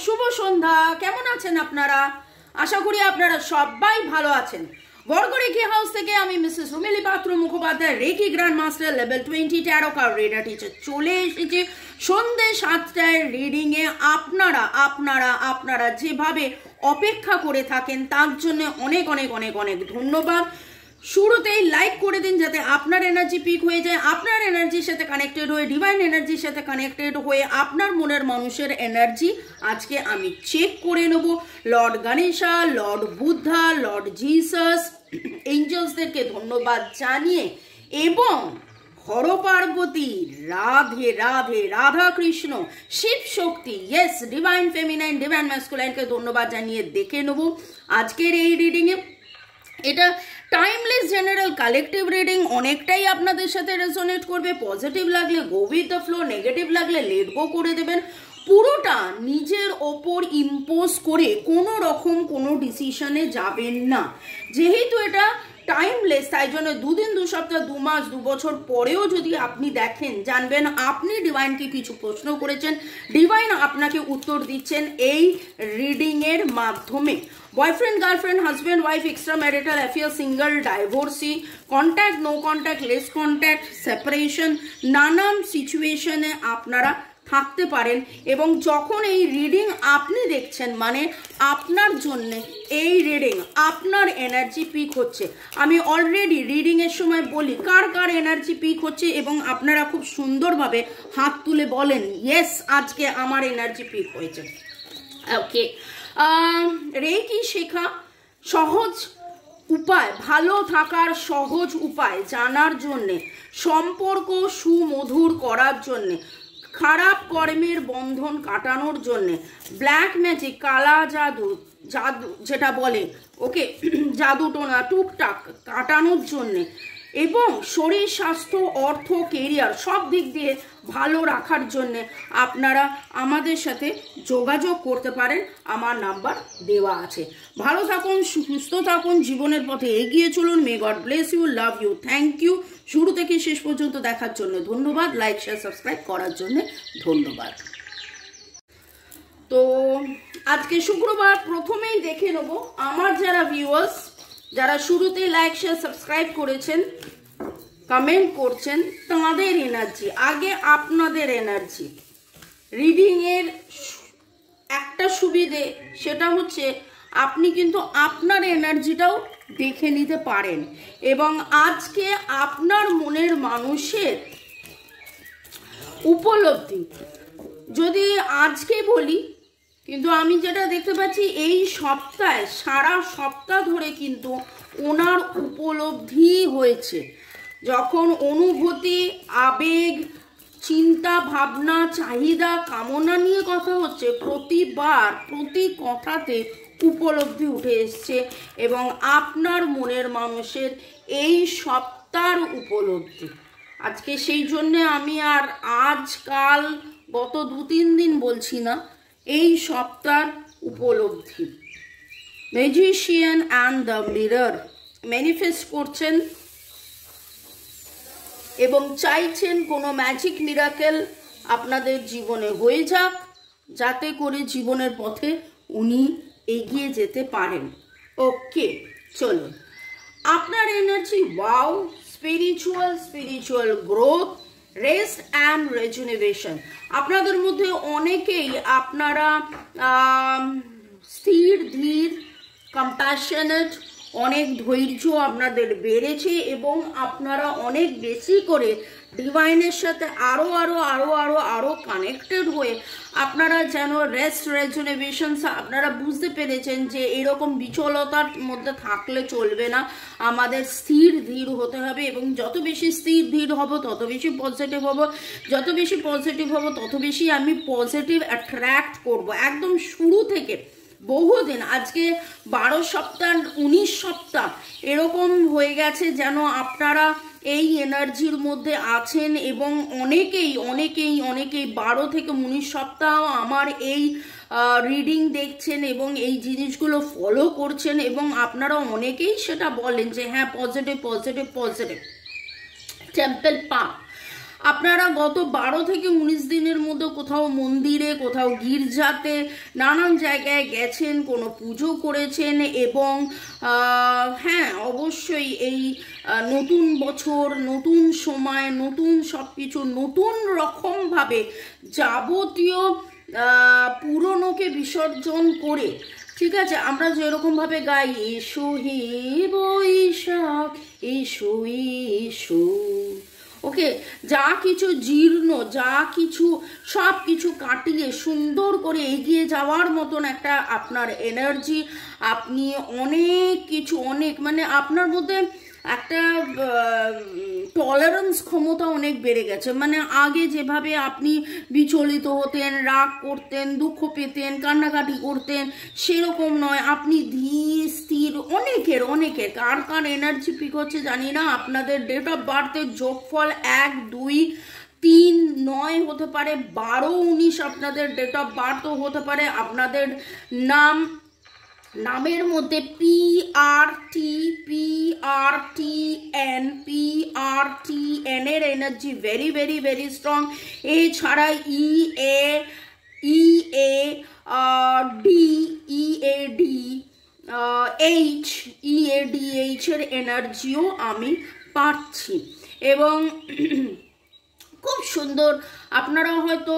শুভ সন্ধ্যা। কেমন আছেন আপনারা? আশা করি আপনারা সবাই ভালো আছেন। বরগড়ি হাউস থেকে আমি Mrs Rumeli Patra Mukhopadhyay, reiki grand master level 20 tarot card reader teacher, চলে এসেছে সন্ধ্যে 7টায় রিডিং এ। আপনারা যেভাবে অপেক্ষা করে থাকেন তার জন্য অনেক অনেক অনেক অনেক ধন্যবাদ। শুরুতেই লাইক করে দিন যাতে আপনার এনার্জি পিক হয়ে যায়, আপনার এনার্জির সাথে কানেক্টেড হয়ে, ডিভাইন এনার্জির সাথে কানেক্টেড হয়ে আপনার মনের মানুষের এনার্জি আজকে আমি চেক করে নেব। Lord Ganesha, Lord Buddha, Lord Jesus, এঞ্জেলসদেরকে ধন্যবাদ জানিয়ে এবং Har Parvati, Radhe Radhe, Radha Krishna, Shiv Shakti, yes, divine feminine, divine ম্যাসকুলাইনকে ধন্যবাদ জানিয়ে দেখে নেব আজকের এই রিডিংয়ে। এটা টাইমলেস জেনারেল কালেকটিভ রিডিং, অনেকটাই আপনাদের সাথে রেজোনেট করবে। পজিটিভ লাগলে go with the flow, negative লাগলে লেট গো করে দেবেন। পুরোটা নিজের ওপর ইম্পোজ করে কোনো রকম কোনো ডিসিশনে যাবেন না। যেহেতু এটা টাইমলেস, তাই জন্য 2 দিন, 2 সপ্তাহ, 2 মাস, 2 বছর পরেও যদি আপনি দেখেন, জানবেন আপনি ডিভাইনকে কিছু প্রশ্ন করেছেন, ডিভাইন আপনাকে উত্তর দিচ্ছেন এই রিডিং এর মাধ্যমে। Boyfriend, girlfriend, husband, wife, extra marital affair, single, divorcee, contact, no contact, less contact, separation, নানান সিচুয়েশনে আপনারা থাকতে পারেন। এবং যখন এই রিডিং আপনি দেখছেন, মানে আপনার জন্য এই রিডিং, আপনার এনার্জি পিক হচ্ছে। আমি অলরেডি রিডিং এর সময় বলি কার কার এনার্জি পিক হচ্ছে এবং আপনারা খুব সুন্দরভাবে হাত তুলে বলেন ইয়েস, আজকে আমার এনার্জি পিক হয়েছে। ওকে, রেকি শেখা সহজ উপায়, ভালো থাকার সহজ উপায় জানার জন্যে, সম্পর্ক সুমধুর করার জন্যে, খারাপ কর্মের বন্ধন কাটানোর জন্যে, ব্ল্যাক ম্যাজিক, কালা জাদু, যেটা বলে, ওকে, জাদুটোনা টুকটাক কাটানোর জন্যে, এবং শরীর স্বাস্থ্য, অর্থ, কেরিয়ার সব দিক দিয়ে ভালো রাখার জন্যে আপনারা আমাদের সাথে যোগাযোগ করতে পারেন। আমার নাম্বার দেওয়া আছে। ভালো থাকুন, সুস্থ থাকুন, জীবনের পথে এগিয়ে চলুন। May God bless you, love you, thank you. শুরু থেকে শেষ পর্যন্ত দেখার জন্য ধন্যবাদ। লাইক, শেয়ার, সাবস্ক্রাইব করার জন্য ধন্যবাদ। তো আজকে শুক্রবার, প্রথমেই দেখে নেব আমার যারা ভিউয়ার্স, যারা শুরুতেই লাইক, শেয়ার, সাবস্ক্রাইব করেছেন, কমেন্ট করছেন, তাঁদের এনার্জি। আগে আপনাদের এনার্জি। রিডিং এর একটা সুবিধে, সেটা হচ্ছে আপনি কিন্তু আপনার এনার্জিটাও দেখে নিতে পারেন। এবং আজকে আপনার মনের মানুষের উপলব্ধি যদি আজকে বলি, কিন্তু আমি যেটা দেখতে পাচ্ছি এই সপ্তাহে, সারা সপ্তাহ ধরে কিন্তু ওনার উপলব্ধি হয়েছে। যখন অনুভূতি, আবেগ, চিন্তা, ভাবনা, চাহিদা, কামনা নিয়ে কথা হচ্ছে, প্রতিবার প্রতি কথাতে উপলব্ধি উঠে এসছে। এবং আপনার মনের মানুষের এই সপ্তাহের উপলব্ধি আজকে, সেই জন্য আমি আর আজকাল গত 2-3 দিন বলছি না, এই সপ্তাহের উপলব্ধি। Magician and the mirror manifest করছেন এবং চাইছেন কোনো ম্যাজিক মিরাকেল আপনাদের জীবনে হয়ে যাক, যাতে করে জীবনের পথে উনি এগিয়ে যেতে পারেন। ওকে, চলুন। আপনার energy, wow, spiritual growth, rest and rejuvenation. আপনাদের মধ্যে অনেকেই আপনারা স্থির, ধীর, কম্প্যাশনেট, অনেক ধৈর্য আপনাদের বেড়েছে এবং আপনারা অনেক বেশি করে ডিভাইনের সাথে আরো কানেক্টেড হয়ে আপনারা যেন রেস্ট, রেজুনেভেশন, আপনারা বুঝতে পেরেছেন যে এরকম বিচলতার মধ্যে থাকলে চলবে না, আমাদের স্থির ধীর হতে হবে। এবং যত বেশি স্থির ধীর হব তত বেশি পজিটিভ হব, যত বেশি পজিটিভ হব তত বেশি আমি পজিটিভ অ্যাট্রাক্ট করব। একদম শুরু থেকে বহুদিন, আজকে 12 সপ্তাহ, 19 সপ্তাহ এরকম হয়ে গেছে যেন আপনারা এই এনার্জির মধ্যে আছেন। এবং অনেকেই 12 থেকে 19 সপ্তাহ আমার এই রিডিং দেখছেন এবং এই জিনিসগুলো ফলো করছেন। এবং আপনারা অনেকেই সেটা বলেন যে হ্যাঁ, পজিটিভ। টেম্পল পা আপনারা গত 12 থেকে 19 দিনের মধ্যে কোথাও মন্দিরে, কোথাও গির্জাতে, নানান জায়গায় গেছেন, কোনো পুজো করেছেন এবং হ্যাঁ অবশ্যই এই নতুন বছর, নতুন সময়, নতুন সব কিছু নতুন রকমভাবে যাবতীয় পুরনোকে বিসর্জন করে, ঠিক আছে, আমরা যেরকমভাবে গাই এসো হে বৈশাখ এসো এসো, ওকে, যা কিছু জীর্ণ, যা কিছু সব কিছু কাটিয়ে সুন্দর করে এগিয়ে যাওয়ার মতন একটা আপনার এনার্জি, আপনি অনেক কিছু, অনেক মানে আপনার মধ্যে একটা টলারেন্স ক্ষমতা অনেক বেড়ে গেছে। মানে আগে যেভাবে আপনি বিচলিত হতেন, রাগ করতেন, দুঃখ পেতেন, কান্নাকাটি করতেন, সেরকম নয়। আপনি ধীর স্থির, অনেকের কার কার এনার্জি পিক হচ্ছে জানি না, আপনাদের ডেট অফ বার্থের যোগফল 1, 2, 3, 9 হতে পারে, 12, 19 আপনাদের ডেট অফ বার্থও হতে পারে। আপনাদের নামের মধ্যে PRTN এর energy very very very strong. এছাড়া EADH এর এনার্জিও আমি পাচ্ছি এবং খুব সুন্দর। আপনারা হয়তো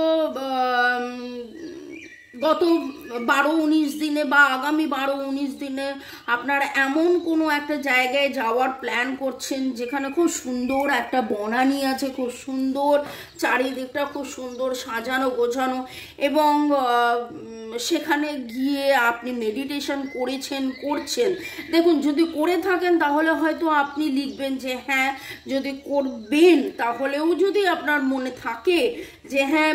গত 12-19 দিনে বা আগামী 12-19 দিনে আপনারা এমন কোনো একটা জায়গায় যাওয়ার প্ল্যান করছেন যেখানে খুব সুন্দর একটা বনানী আছে, খুব সুন্দর চারিদিকটা, খুব সুন্দর সাজানো গোছানো, এবং সেখানে গিয়ে আপনি মেডিটেশন করছেন। দেখুন, যদি করে থাকেন তাহলে হয়তো আপনি লিখবেন যে হ্যাঁ, যদি করবেন তাহলেও যদি আপনার মনে থাকে যে হ্যাঁ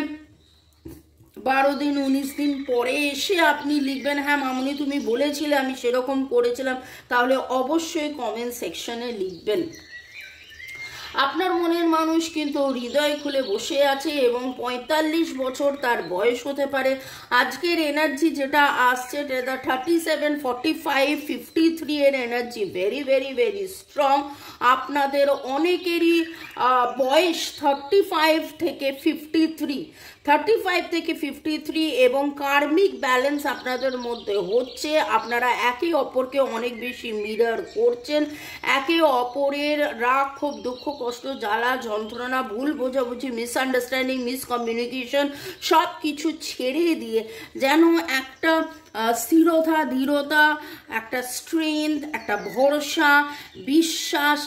12 দিন 19 দিন পরে এসে আপনি লিখবেন হ্যাঁ মামুনি তুমি বলেছিলে আমি সেরকম করেছিলাম, তাহলে অবশ্যই কমেন্ট সেকশনে লিখবেন। আপনার মনের মানুষ কিন্তু হৃদয় খুলে বসে আছে এবং 45 বছর তার বয়স হতে পারে। আজকের এনার্জি যেটা আসছে এটা 37, 45, 53 এর energy very very very strong. আপনাদের অনেকেরই বয়স 35 থেকে 53 এবং কার্মিক ব্যালেন্স আপনাদের মধ্যে হচ্ছে। আপনারা একে অপরকে অনেক বেশি মিরর করছেন, একে অপরের রাগ, ক্ষোভ, দুঃখ, কষ্ট, জ্বালা, যন্ত্রণা, ভুল বোঝাবুঝি, মিসআন্ডারস্ট্যান্ডিং, মিসকমিউনিকেশন সব কিছু ছেড়ে দিয়ে যেন একটা স্থিরতা, দৃঢ়তা, একটা স্ট্রেংথ, একটা ভরসা, বিশ্বাস,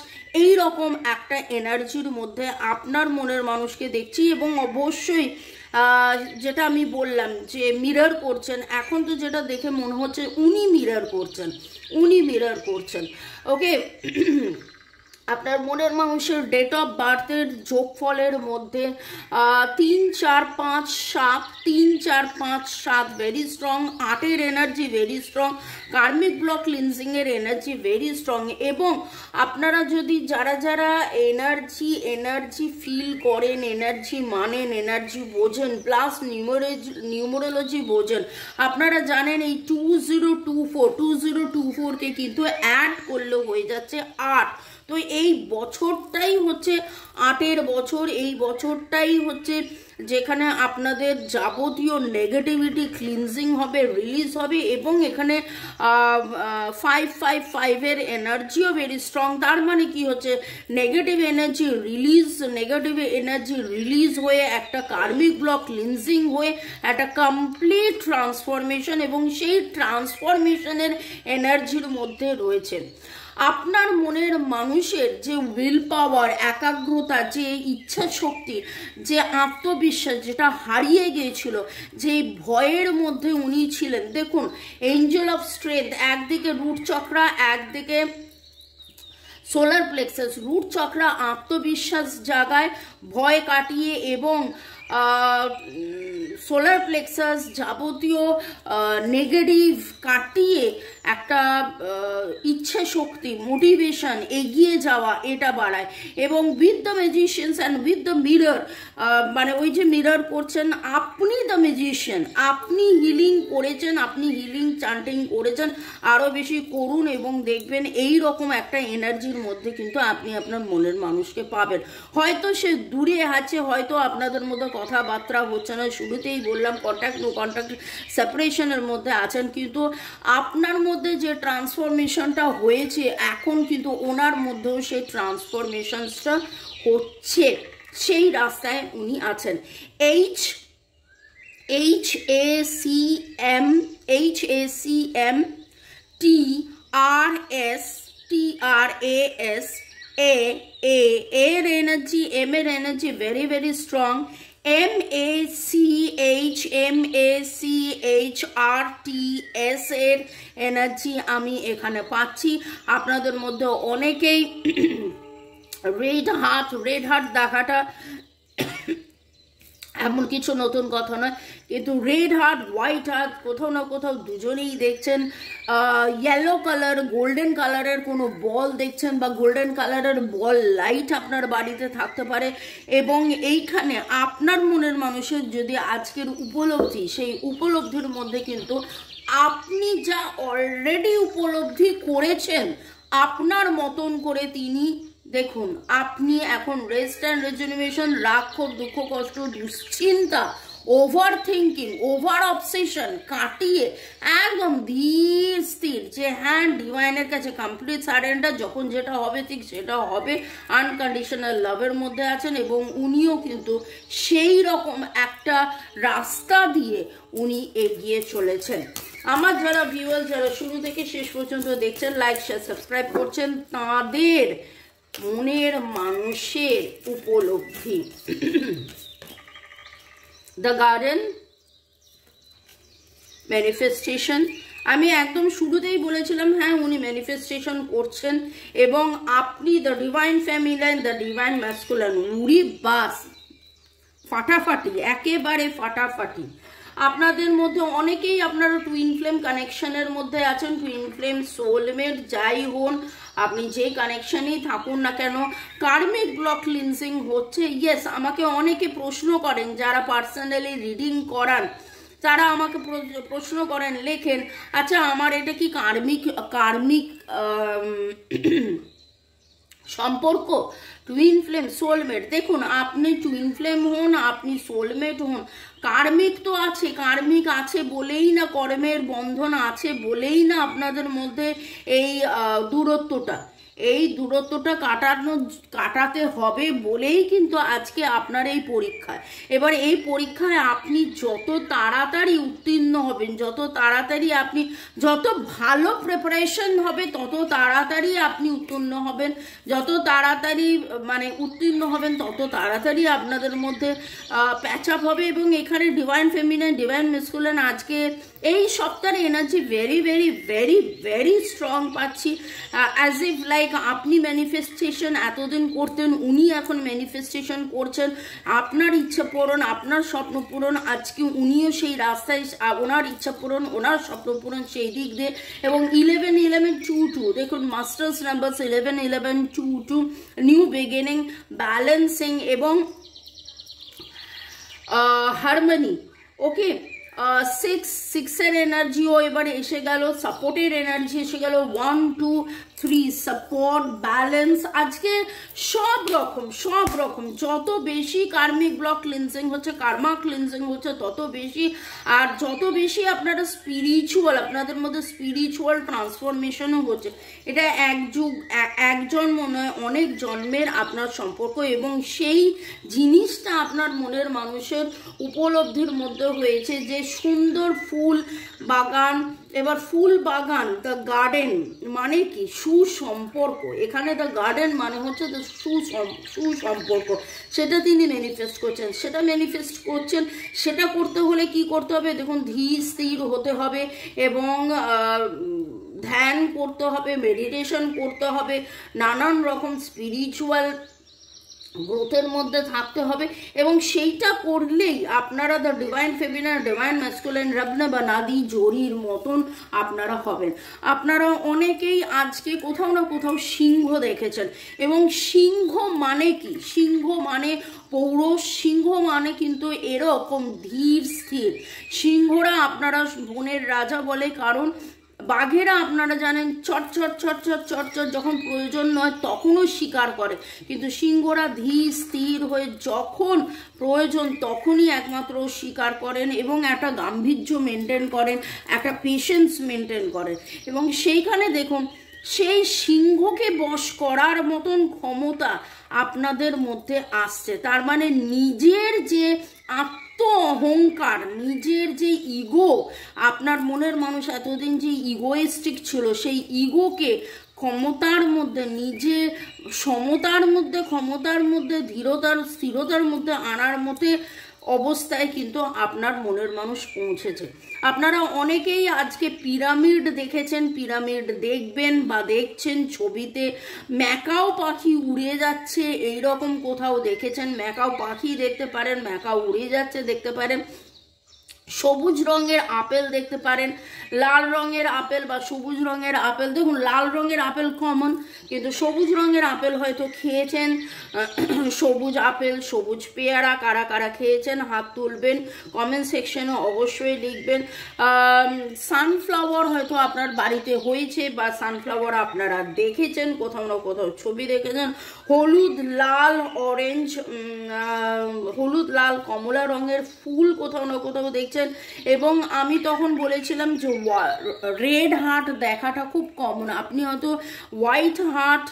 এই রকম একটা এনার্জির মধ্যে আপনার মনের মানুষকে দেখছি। এবং অবশ্যই যেটা আমি বললাম যে মিরর করছেন, এখন তো যেটা দেখে মনে হচ্ছে উনি মিরর করছেন, ওকে। আপনার মনের মানুষের ডেট অফ বার্থের যোগফলের মধ্যে 3, 4, 5, 7 ভেরি স্ট্রং, 8-এর energy very strong, karmic block ক্লিনজিংয়ের এনার্জি ভেরি স্ট্রং। এবং আপনারা যদি যারা এনার্জি ফিল করেন, এনার্জি মানেন, এনার্জি বোঝেন, প্লাস নিউমোরোলজি বোঝেন, আপনারা জানেন এই 2024কে কিন্তু অ্যাড করলে হয়ে যাচ্ছে 8। তো এই বছরটাই হচ্ছে 8-এর বছর। এই বছরটাই হচ্ছে যেখানে আপনাদের যাবতীয় নেগেটিভিটি ক্লিনজিং হবে, রিলিজ হবে। এবং এখানে 555-এর এনার্জিও ভেরি স্ট্রং। তার মানে কি হচ্ছে, নেগেটিভ এনার্জি রিলিজ হয়ে একটা কার্মিক ব্লক ক্লিনজিং হয়ে একটা কমপ্লিট ট্রান্সফরমেশন, এবং সেই ট্রান্সফরমেশনের এনার্জির মধ্যে রয়েছে আপনার মনের মানুষের যে উইল পাওয়ার, একাগ্রতা, যে ইচ্ছা শক্তি, যে আত্মবিশ্বাস যেটা হারিয়ে গিয়েছিল, যে ভয়ের মধ্যে উনি ছিলেন। দেখুন, এঞ্জেল অফ স্ট্রেংথ, একদিকে রুট চক্রা, একদিকে সোলার প্লেক্সাস। রুট চক্রা আত্মবিশ্বাস জাগায়, ভয় কাটিয়ে, এবং সোলার প্লেক্সাস যাবতীয় নেগেটিভ কাটিয়ে একটা ইচ্ছে শক্তি, মোটিভেশন, এগিয়ে যাওয়া এটা বাড়ায়। এবং with the magicians and with the mirror, মানে ওই যে মিরর করছেন আপনি, দ্য ম্যাজিশিয়ান, আপনি হিলিং করেছেন, আপনি হিলিং চান্টিং করেছেন, আরও বেশি করুন এবং দেখবেন এই রকম একটা এনার্জির মধ্যে কিন্তু আপনি আপনার মনের মানুষকে পাবেন। হয়তো সে দূরে আছে, হয়তো আপনাদের মধ্যে কথাবার্তা হচ্ছে না, শুরুতেই বললাম কন্ট্যাক্ট নো কন্ট্যাক্ট সেপারেশনের মধ্যে আছেন, কিন্তু আপনার মধ্যে যে ট্রান্সফরমেশনটা হয়েছে এখন কিন্তু ওনার মধ্যেও সেই ট্রান্সফরমেশনসটা হচ্ছে, সেই রাস্তায় উনি আছেন। HACM এর এনার্জি, M এর energy very very strong. MACHRTS এর এনার্জি আমি এখানে পাচ্ছি। আপনাদের মধ্যে অনেকেই রেড হার্ট দেখাটা এমন কিছু নতুন কথা নয়, কিন্তু রেড হার্ট, হোয়াইট হার্ট কোথাও না কোথাও দুজনেই দেখছেন। ইয়েলো কালার, গোল্ডেন কালারের কোনো বল দেখছেন, বা গোল্ডেন কালারের বল লাইট আপনার বাড়িতে থাকতে পারে। এবং এইখানে আপনার মনের মানুষের যদি আজকের উপলব্ধি, সেই উপলব্ধির মধ্যে কিন্তু আপনি যা অলরেডি উপলব্ধি করেছেন আপনার মতন করে তিনি, দেখুন আপনি এখন রেস্ট অ্যান্ড রেজুনেশন, রাগ, ক্ষোভ, দুঃখ, কষ্ট, দুশ্চিন্তা, ওভার থিঙ্কিং, ওভার অবসেশন কাটিয়ে একদম ধীর স্থির যে হ্যাঁ ডিভাইনের কাছে কমপ্লিট সারেন্ডার, যখন যেটা হবে ঠিক সেটা হবে, আনকন্ডিশনাল লাভের মধ্যে আছেন। এবং উনিও কিন্তু সেই রকম একটা রাস্তা দিয়ে উনি এগিয়ে চলেছেন। আমার যারা ভিউয়ার্স, যারা শুরু থেকে শেষ পর্যন্ত দেখছেন, লাইক শেয়ার সাবস্ক্রাইব করছেন, তাদের মনের মানুষের উপলব্ধি, দ্য গার্ডেন ম্যানিফেস্টেশন। আমি একদম শুরুতেই বলেছিলাম হ্যাঁ উনি ম্যানিফেস্টেশন করছেন, এবং আপনি the divine feminine, the divine masculine, উড়ি বাস ফাটাফাটি, একেবারে ফাটাফাটি। আপনাদের মধ্যে অনেকেই আপনারা টুইন ফ্লেম কানেকশনের মধ্যে আছেন, টুইন ফ্লেম, সোলমেট যাই হন, আপনি যে কানেকশনেই থাকুন না কেন, কার্মিক ব্লক ক্লিনজিং হচ্ছে। ইয়েস, আমাকে অনেকে প্রশ্ন করেন, যারা পার্সোনালি রিডিং করান তারা আমাকে প্রশ্ন করেন, লেখেন আচ্ছা আমার এটা কি কার্মিক সম্পর্ক, টুইন ফ্লেম, সোলমেট। দেখুন আপনি টুইন ফ্লেম হন, আপনি সোলমেট হন, কার্মিক তো আছে, কার্মিক আছে বলেই না, কর্মের বন্ধন আছে বলেই না আপনাদের মধ্যে এই দূরত্বটা কাটাতে হবে বলেই কিন্তু আজকে আপনার এই পরীক্ষা। এবার এই পরীক্ষায় আপনি যত তাড়াতাড়ি উত্তীর্ণ হবেন, যত তাড়াতাড়ি আপনি, যত ভালো প্রিপারেশন হবে তত তাড়াতাড়ি আপনি উত্তীর্ণ হবেন, যত তাড়াতাড়ি মানে উত্তীর্ণ হবেন তত তাড়াতাড়ি আপনাদের মধ্যে প্যাচ আপ হবে। এবং এখানে ডিভাইন ফেমিনাইন, ডিভাইন ম্যাসকুলাইন আজকে এই সপ্তাহের energy very very very very strong পাচ্ছি। অ্যাজ ইফ লাইক আপনি ম্যানিফেস্টেশন এতদিন করতেন, উনি এখন ম্যানিফেস্টেশন করছেন, আপনার ইচ্ছা পূরণ, আপনার স্বপ্ন পূরণ, আজকে উনিও সেই রাস্তায়, ওনার ইচ্ছা পূরণ, ওনার স্বপ্ন পূরণ সেই দিক দিয়ে। এবং 11-11-2-2 দেখুন, masters numbers 11-11-2-2, new beginning, balancing এবং হারমোনি। ওকে, 6-6-এর এনার্জিও এবারে এসে গেল, সাপোর্টের এনার্জি এসে গেল, 1-2-3 সাপোর্ট, ব্যালেন্স। আজকে সব রকম যত বেশি কার্মিক ব্লক ক্লিনজিং হচ্ছে, কার্মা ক্লিনজিং হচ্ছে তত বেশি, আর যত বেশি আপনারা স্পিরিচুয়াল, আপনাদের মধ্যে স্পিরিচুয়াল ট্রান্সফরমেশনও হচ্ছে। এটা এক জন্ম নয়, অনেক জন্মের আপনার সম্পর্ক, এবং সেই জিনিসটা আপনার মনের মানুষের উপলব্ধির মধ্যে হয়েছে যে সুন্দর ফুল বাগান। এবার ফুল বাগান, দ্য গার্ডেন মানে কি? সুসম্পর্ক। এখানে দ্য গার্ডেন মানে হচ্ছে সুসম্পর্ক, সেটা তিনি ম্যানিফেস্ট করছেন। সেটা করতে হলে কি করতে হবে? দেখুন, ধীর স্থির হতে হবে এবং ধ্যান করতে হবে, মেডিটেশন করতে হবে, নানান রকম স্পিরিচুয়াল গ্রোথের মধ্যে থাকতে হবে, এবং সেইটা করলেই আপনারা the divine feminine divine masculine রবনা বানাদি জরির মতন আপনারা হবেন। আপনারা অনেকেই আজকে কোথাও না কোথাও সিংহ দেখেছেন, এবং সিংহ মানে কি? সিংহ মানে পৌরষ, সিংহ মানে কিন্তু এরকম ধীর স্থির। সিংহরা আপনারা বনের রাজা বলে, কারণ বাঘেরা আপনারা জানেন চট চট চট চট চট চট যখন প্রয়োজন নয় তখনও শিকার করে, কিন্তু সিংহরা ধীর স্থির হয়ে যখন প্রয়োজন তখনই একমাত্র শিকার করেন, এবং একটা গাম্ভীর্য মেনটেন করেন, একটা পেশেন্স মেনটেন করেন। এবং সেইখানে দেখুন সেই সিংহকে বশ করার মতন ক্ষমতা আপনাদের মধ্যে আসছে। তার মানে নিজের যে অহংকার, নিজের যে ইগো, আপনার মনের মানুষ এতদিন যে ইগোয়েস্টিক ছিল, সেই ইগোকে ক্ষমতার মধ্যে, নিজে সমতার মধ্যে, ক্ষমতার মধ্যে, ধীরতার স্থিরতার মধ্যে আনার মধ্যে অবস্থায় কিন্তু আপনার মনের মানুষ পৌঁছেছে। আপনারা অনেকেই আজকে পিরামিড দেখেছেন, পিরামিড দেখবেন বা দেখছেন ছবিতে। ম্যাকাও পাখি উড়ে যাচ্ছে এইরকম কোথাও দেখেছেন? ম্যাকাও পাখি দেখতে পারেন, ম্যাকাও উড়ে যাচ্ছে দেখতে পারেন, সবুজ রঙের আপেল দেখতে পারেন, লাল রঙের আপেল বা সবুজ রঙের আপেল। দেখুন লাল রঙের আপেল কমন, কিন্তু সবুজ রঙের আপেল হয়তো খেয়েছেন। সবুজ আপেল, সবুজ পেয়ারা কারা কারা খেয়েছেন হাত তুলবেন, কমেন্ট সেকশনে অবশ্যই লিখবেন। সানফ্লাওয়ার হয়তো আপনার বাড়িতে হয়েছে, বা সানফ্লাওয়ার আপনারা দেখেছেন, কোথাও না কোথাও ছবি দেখেছেন। হলুদ, লাল, অরেঞ্জ, হলুদ, লাল, কমলা রঙের ফুল কোথাও না কোথাও দেখছেন। এবং আমি তখন বলেছিলাম যে রেড হার্ট দেখাটা খুব কমন, আপনি হয়তো হোয়াইট হার্ট,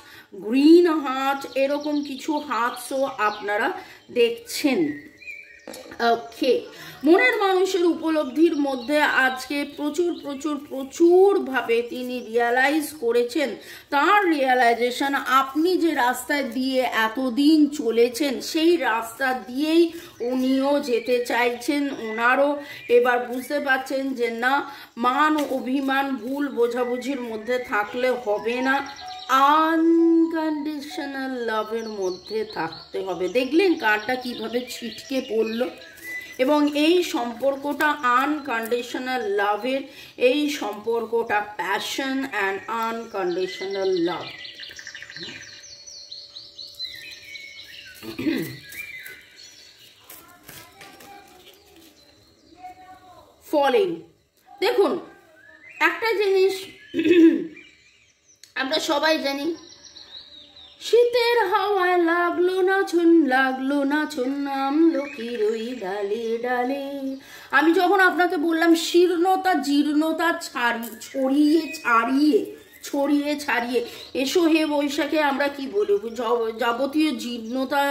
গ্রিন হার্ট এরকম কিছু হার্টসও আপনারা দেখছেন। ওকে, মনের মানুষের উপলব্ধির মধ্যে আজকে প্রচুর প্রচুর প্রচুরভাবে তিনি রিয়ালাইজ করেছেন। তার রিয়ালাইজেশন আপনি যে রাস্তায় দিয়ে এতদিন চলেছেন সেই রাস্তা দিয়েই উনিও যেতে চাইছেন। ওনারও এবার বুঝতে পারছেন যে না, মান অভিমান ভুল বোঝাবুঝির মধ্যে থাকলে হবে না, আনকন্ডিশনাল লাভের মধ্যে থাকতে হবে। দেখলেন কারটা কিভাবে ছিটকে পড়লো? এবং এই সম্পর্কটা আনকন্ডিশনাল লাভের, এই সম্পর্কটা passion and unconditional love. Falling, দেখুন একটা জিনিস আমরা সবাই জানি, শীতের হাওয়ায় লাগলো না ছুন, লাগলো না ছুন, নামলো কি রই ডালে ডালে। আমি যখন আপনাকে বললাম শীর্ণতা জীর্ণতা ছড়িয়ে ছাড়িয়ে এসো হে বৈশাখে, আমরা কি বলি যাবতীয় জীর্ণতা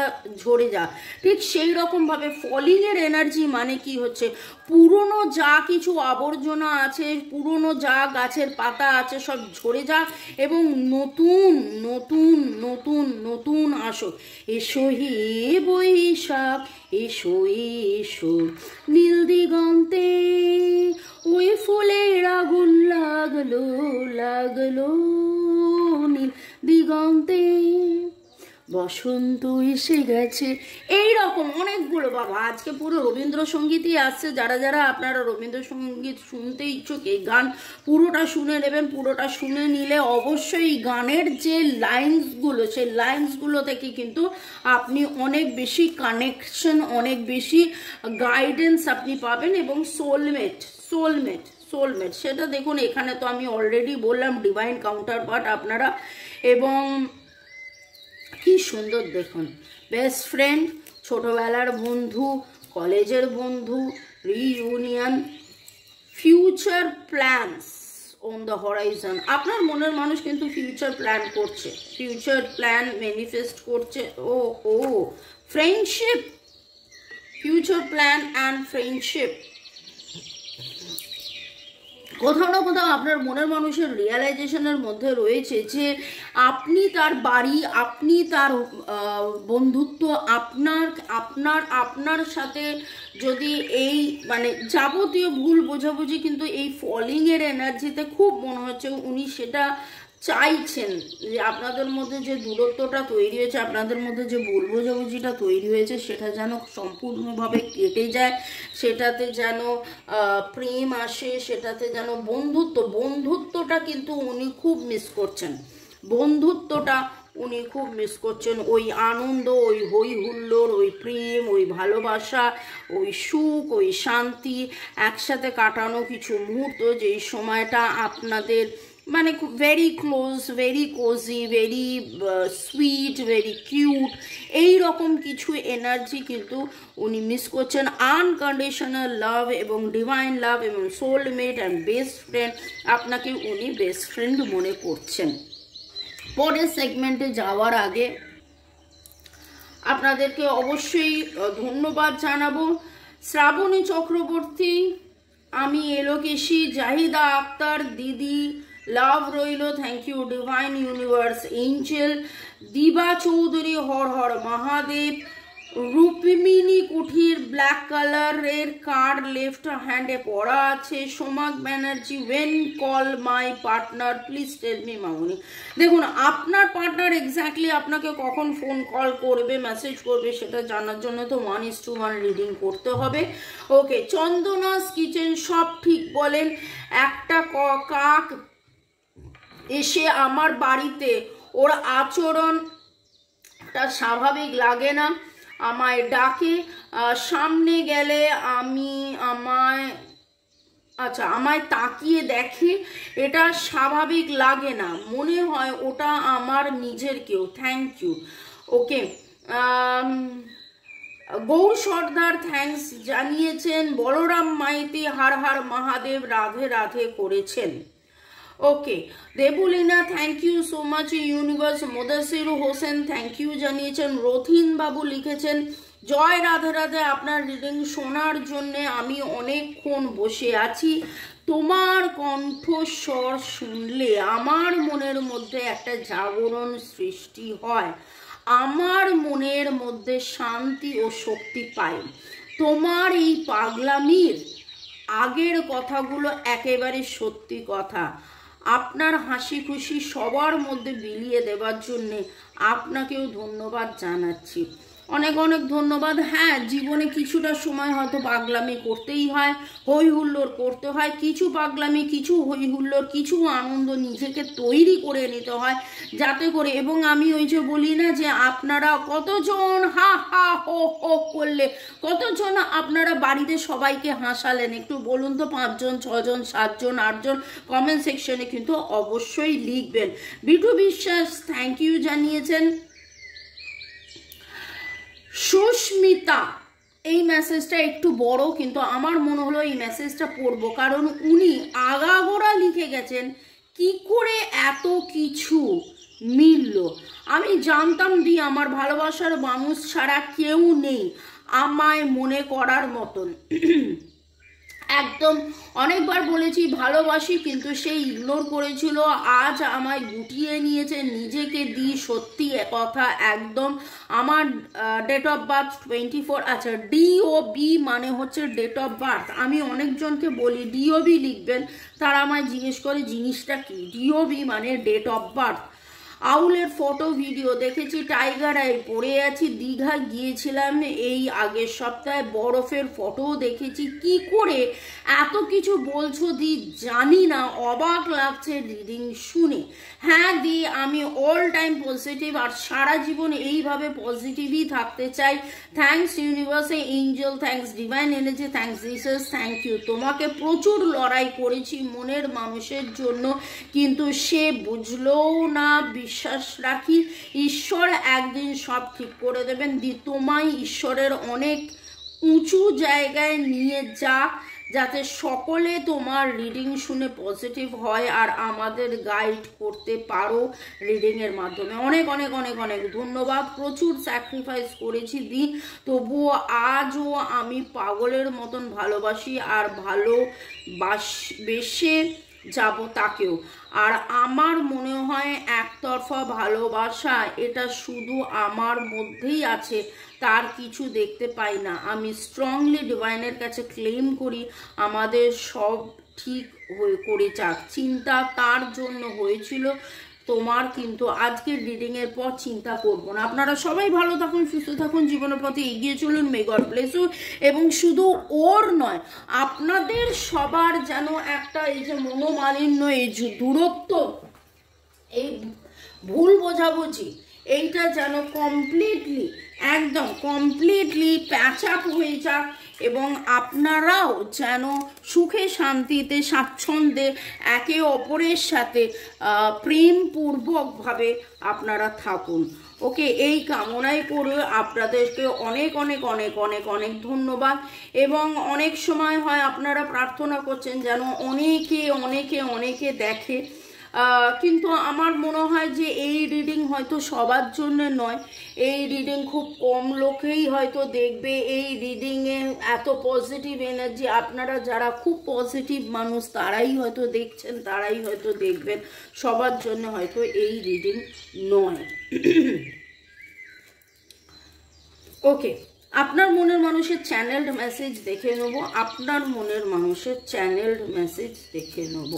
ঝরে যা, ঠিক সেই রকমভাবে ফলিংয়ের এনার্জি মানে কি হচ্ছে, পুরনো যা কিছু আবর্জনা আছে, পুরনো যা গাছের পাতা আছে সব ঝরে যা, এবং নতুন নতুন নতুন নতুন আসো। এসো হে বৈশাখ এসো এসো, নীল দিগন্তে ওই ফুলের আগুন লাগলো লাগলো, নীল দিগন্তে বসন্ত এসে গেছে। এই রকম অনেকগুলো, বাবা আজকে পুরো রবীন্দ্রসঙ্গীতই আসছে। যারা যারা আপনারা রবীন্দ্রসঙ্গীত শুনতে ইচ্ছুক এই গান পুরোটা শুনে নেবেন। পুরোটা শুনে নিলে অবশ্যই গানের যে লাইন্সগুলো, সেই লাইন্সগুলো থেকে কিন্তু আপনি অনেক বেশি কানেকশন, অনেক বেশি গাইডেন্স আপনি পাবেন। এবং সোলমেট সেটা দেখুন এখানে তো আমি অলরেডি বললাম ডিভাইন কাউন্টার পার্ট আপনারা। এবং কি সুন্দর দেখুন, বেস্ট ফ্রেন্ড, ছোটবেলার বন্ধু, কলেজের বন্ধু, reunion, future plans on the horizon. আপনার মনের মানুষ কিন্তু ফিউচার প্ল্যান করছে, ফিউচার প্ল্যান ম্যানিফেস্ট করছে। ও friendship, future plan and friendship. কোথাও না কোথাও আপনার মনের মানুষের রিয়ালাইজেশনের মধ্যে রয়েছে যে আপনি তার বাড়ি, আপনি তার বন্ধুত্ব, আপনার সাথে যদি এই মানে যাবতীয় ভুল বোঝাবুঝি, কিন্তু এই ফলিংয়ের এনার্জিতে খুব মনে হচ্ছে উনি সেটা চাইছেন, যে আপনাদের মধ্যে যে দূরত্বটা তৈরি হয়েছে, আপনাদের মধ্যে যে ভুল বোঝাবুঝিটা তৈরি হয়েছে, সেটা যেন সম্পূর্ণভাবে কেটে যায়, সেটাতে যেন প্রেম আসে, সেটাতে যেন বন্ধুত্বটা কিন্তু উনি খুব মিস করছেন, বন্ধুত্বটা উনি খুব মিস করছেন। ওই আনন্দ, ওই হই হুল্লোড়, ওই প্রেম, ওই ভালোবাসা, ওই সুখ, ওই শান্তি, একসাথে কাটানো কিছু মুহূর্ত, যেই সময়টা আপনাদের মানে very close, very cosy, very sweet, very cute, এই রকম কিছু এনার্জি কিন্তু উনি মিস করছেন। আনকন্ডিশনাল লাভ এবং ডিভাইন লাভ এবং সোলমেট অ্যান্ড বেস্ট ফ্রেন্ড, আপনাকে উনি বেস্ট ফ্রেন্ড মনে করছেন। পরের সেগমেন্টে যাওয়ার আগে আপনাদেরকে অবশ্যই ধন্যবাদ জানাবো। শ্রাবণী চক্রবর্তী, আমি এলোকেশী, জাহিদা আক্তার, দিদি লাভ রইল, thank you divine universe angel, Diba Chowdhury, Har Har Mahadev, রূপিমিনী কুঠির ব্ল্যাক কালারের কার্ড লেফট হ্যান্ডে পড়া আছে, Somak Banerjee, when call my partner please tell me মামনি। দেখুন, আপনার পার্টনার এক্স্যাক্টলি আপনাকে কখন ফোন কল করবে, মেসেজ করবে, সেটা জানার জন্য তো 1:1 রিডিং করতে হবে। ওকে, চন্দনাস কিচেন, সব ঠিক বলেন, একটা কাক এসে আমার বাড়িতে, ওর আচরণটা স্বাভাবিক লাগে না, আমায় ডাকে, সামনে গেলে আমায় তাকিয়ে দেখে, এটা স্বাভাবিক লাগে না, মনে হয় ওটা আমার নিজের কেউ। Thank you. Okay, Gour Sardar thanks জানিয়েছেন, বলরাম মাইতি হার হার মহাদেব রাধে রাধে করেছেন। Okay, Debulina thank you so much universe. Modasir Hossain thank you জানিয়েছেন। রথিন বাবু লিখেছেন, জয় রাধে রাধে, আপনার রিডিং শোনার জন্য আমি অনেকক্ষণ বসে আছি, তোমার কণ্ঠস্বর শুনলে আমার মনের মধ্যে একটা জাগরণ সৃষ্টি হয়, আমার মনের মধ্যে শান্তি ও শক্তি পাই। তোমার এই পাগলামির আগের কথাগুলো একেবারে সত্যি কথা। আপনার হাসি খুশি সবার মধ্যে বিলিয়ে দেওয়ার জন্যে আপনাকেও ধন্যবাদ জানাচ্ছি। অনেক অনেক ধন্যবাদ। হ্যাঁ, জীবনে কিছুটা সময় হয়তো পাগলামি করতেই হয়, হই হুল্লোড় করতে হয়, কিছু পাগলামি, কিছু হই হুল্লোড়, কিছু আনন্দ নিজেকে তৈরি করে নিতে হয়, যাতে করে, এবং আমি ওই যে বলি না যে আপনারা কতজন হা হা হো হো করলে, কতজন আপনারা বাড়িতে সবাইকে হাসালেন, একটু বলুন তো, 5 জন 6 জন 7 জন 8 জন, কমেন্ট সেকশনে কিন্তু অবশ্যই লিখবেন। বিটু বিশ্বাস থ্যাংক ইউ জানিয়েছেন। সুস্মিতা, এই মেসেজটা একটু বড়, কিন্তু আমার মনে হলো এই মেসেজটা পড়বো, কারণ উনি আগাগোড়া লিখে গেছেন কি করে এত কিছু মিলল। আমি জানতাম আমার ভালোবাসার মানুষ ছাড়া কেউ নেই আমায় মনে করার মতন। একদম অনেকবার বলেছি ভালোবাসি, কিন্তু সে ইগনোর করেছিল, আজ আমায় গুটিয়ে নিয়েছে, নিজেকে দিই, সত্যি কথা একদম। আমার ডেট অফ বার্থ 24, আচ্ছা DOB মানে হচ্ছে ডেট অফ বার্থ। আমি অনেকজনকে বলি DOB লিখবেন, তারা আমায় জিজ্ঞেস করে জিনিসটা কি। DOB মানে ডেট অফ বার্থ। আউলের ফটো ভিডিও দেখেছি, টাইগার আই পরে আছি, দীঘা গিয়েছিলাম এই আগের সপ্তাহে, বরফের ফটোও দেখেছি। কি করে এত কিছু বলছো দি জানি না, অবাক লাগছে রিডিং শুনে। হ্যাঁ দি, আমি অল টাইম পজিটিভ আর সারা জীবন এইভাবে পজিটিভই থাকতে চাই। থ্যাংকস ইউনিভার্সে angel, thanks divine energy, thanks Jesus, thank you. তোমাকে প্রচুর লড়াই করেছি মনের মানুষের জন্য, কিন্তু সে বুঝলোও না। বিশ্বাস রাখি ঈশ্বর একদিন সব ঠিক করে দেবেন। তোমায় ঈশ্বরের অনেক উঁচু জায়গায় নিয়ে যাক, যাতে সকলে তোমার রিডিং শুনে পজিটিভ হয় আর আমাদের গাইড করতে পারো রিডিংয়ের মাধ্যমে। অনেক অনেক অনেক অনেক ধন্যবাদ। প্রচুর স্যাক্রিফাইস করেছি তবুও আজও আমি পাগলের মতন ভালোবাসি আর ভালোবেসে যাব তাকেও। আর আমার মনে হয় একতরফা ভালোবাসা এটা শুধু আমার মধ্যেই আছে, তার কিছু দেখতে পাই না। আমি স্ট্রংলি ডিভাইনের কাছে ক্লেম করি আমাদের সব ঠিক করে যাক। চিন্তা তার জন্য হয়েছিল, তোমার কিন্তু আজকের রিডিং এর পর চিন্তা করবো না। আপনারা সবাই ভালো থাকুন, সুস্থ থাকুন, জীবনের পথে এগিয়ে চলুন। May God bless you. এবং শুধু ওর নয়, আপনাদের সবার যেন একটা এই যে মনোমালিন্য, এই যে দূরত্ব, এই ভুল বোঝাবুঝি, এইটা যেন কমপ্লিটলি, একদম কমপ্লিটলি প্যাচ আপ হয়ে যাক এবং আপনারাও যেন সুখে শান্তিতে স্বাচ্ছন্দ্যে একে অপরের সাথে প্রেমপূর্বকভাবে আপনারা থাকুন। ওকে, এই কামনাই করে আপনাদেরকে অনেক অনেক অনেক অনেক অনেক ধন্যবাদ। এবং অনেক সময় হয় আপনারা প্রার্থনা করছেন যেন অনেকে অনেকে অনেকে দেখে, কিন্তু আমার মনে হয় যে এই রিডিং হয়তো সবার জন্য নয়, এই রিডিং খুব কম লোকেই হয়তো দেখবে। এই রিডিংয়ে এত পজিটিভ এনার্জি, আপনারা যারা খুব পজিটিভ মানুষ তারাই হয়তো দেখছেন, তারাই হয়তো দেখবেন, সবার জন্য হয়তো এই রিডিং নয়। ওকে, আপনার মনের মানুষের চ্যানেলড মেসেজ দেখে নেব, আপনার মনের মানুষের চ্যানেলড মেসেজ দেখে নেব।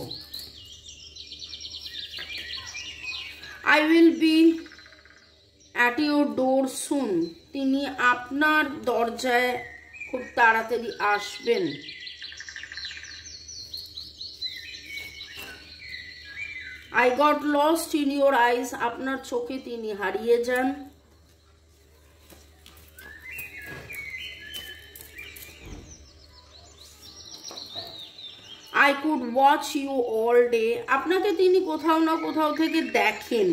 I will be at your door soon. তিনি আপনার দরজায় খুব তাড়াতাড়ি আসবেন। I got lost in your eyes. আপনার চোখে তিনি হারিয়ে যান। I could watch you all day. আপনাকে তিনি কোথাও না কোথাও থেকে দেখেন।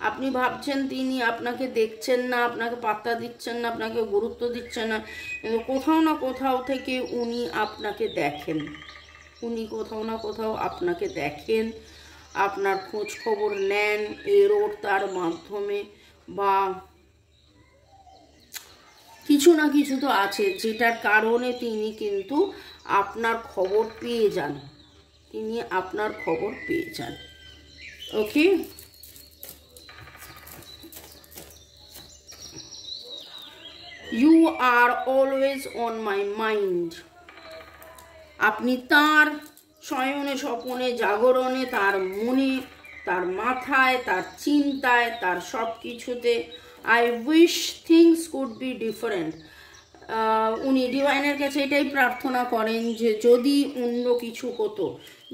আপনি ভাবছেন তিনি আপনাকে দেখছেন না, আপনাকে পাত্তা দিচ্ছেন না, আপনাকে গুরুত্ব দিচ্ছেন না, কিন্তু কোথাও না কোথাও থেকে উনি আপনাকে দেখেন। উনি কোথাও না কোথাও আপনাকে দেখেন, আপনার খোঁজ খবর নেন এরোর তার মাধ্যমে, বা কিছু না কিছু তো আছে যেটার কারণে তিনি কিন্তু আপনার খবর পেয়ে যান, তিনি আপনার খবর পেয়ে যান। Okay, you are always on my mind. আপনি তার শয়নে স্বপনে জাগরণে, তার মনে, তার মাথায়, তার চিন্তায়, তার সব কিছুতে। I wish things could be different. উনি ডিভাইনের কাছে এটাই প্রার্থনা করেন যে যদি অন্য কিছু হতো,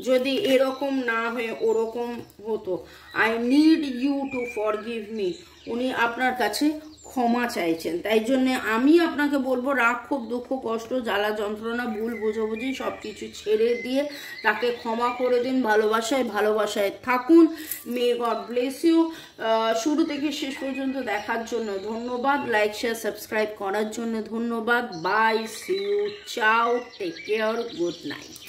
যদি এরকম না হয়ে ওরকম হতো। I need you to forgive me. উনি আপনার কাছে ক্ষমা চাইছেন। তাই জন্যে আমি আপনাকে বলবো, রাগ, ক্ষোভ, দুঃখ, কষ্ট, জ্বালা, যন্ত্রণা, ভুল বোঝাবুঝি সব কিছু ছেড়ে দিয়ে তাকে ক্ষমা করে দিন। ভালোবাসায় ভালোবাসায় থাকুন। May God bless you. শুরু থেকে শেষ পর্যন্ত দেখার জন্য ধন্যবাদ। লাইক, শেয়ার, সাবস্ক্রাইব করার জন্য ধন্যবাদ। বাই, সি ইউ, চাও, টেক কেয়ার, গুড নাইট।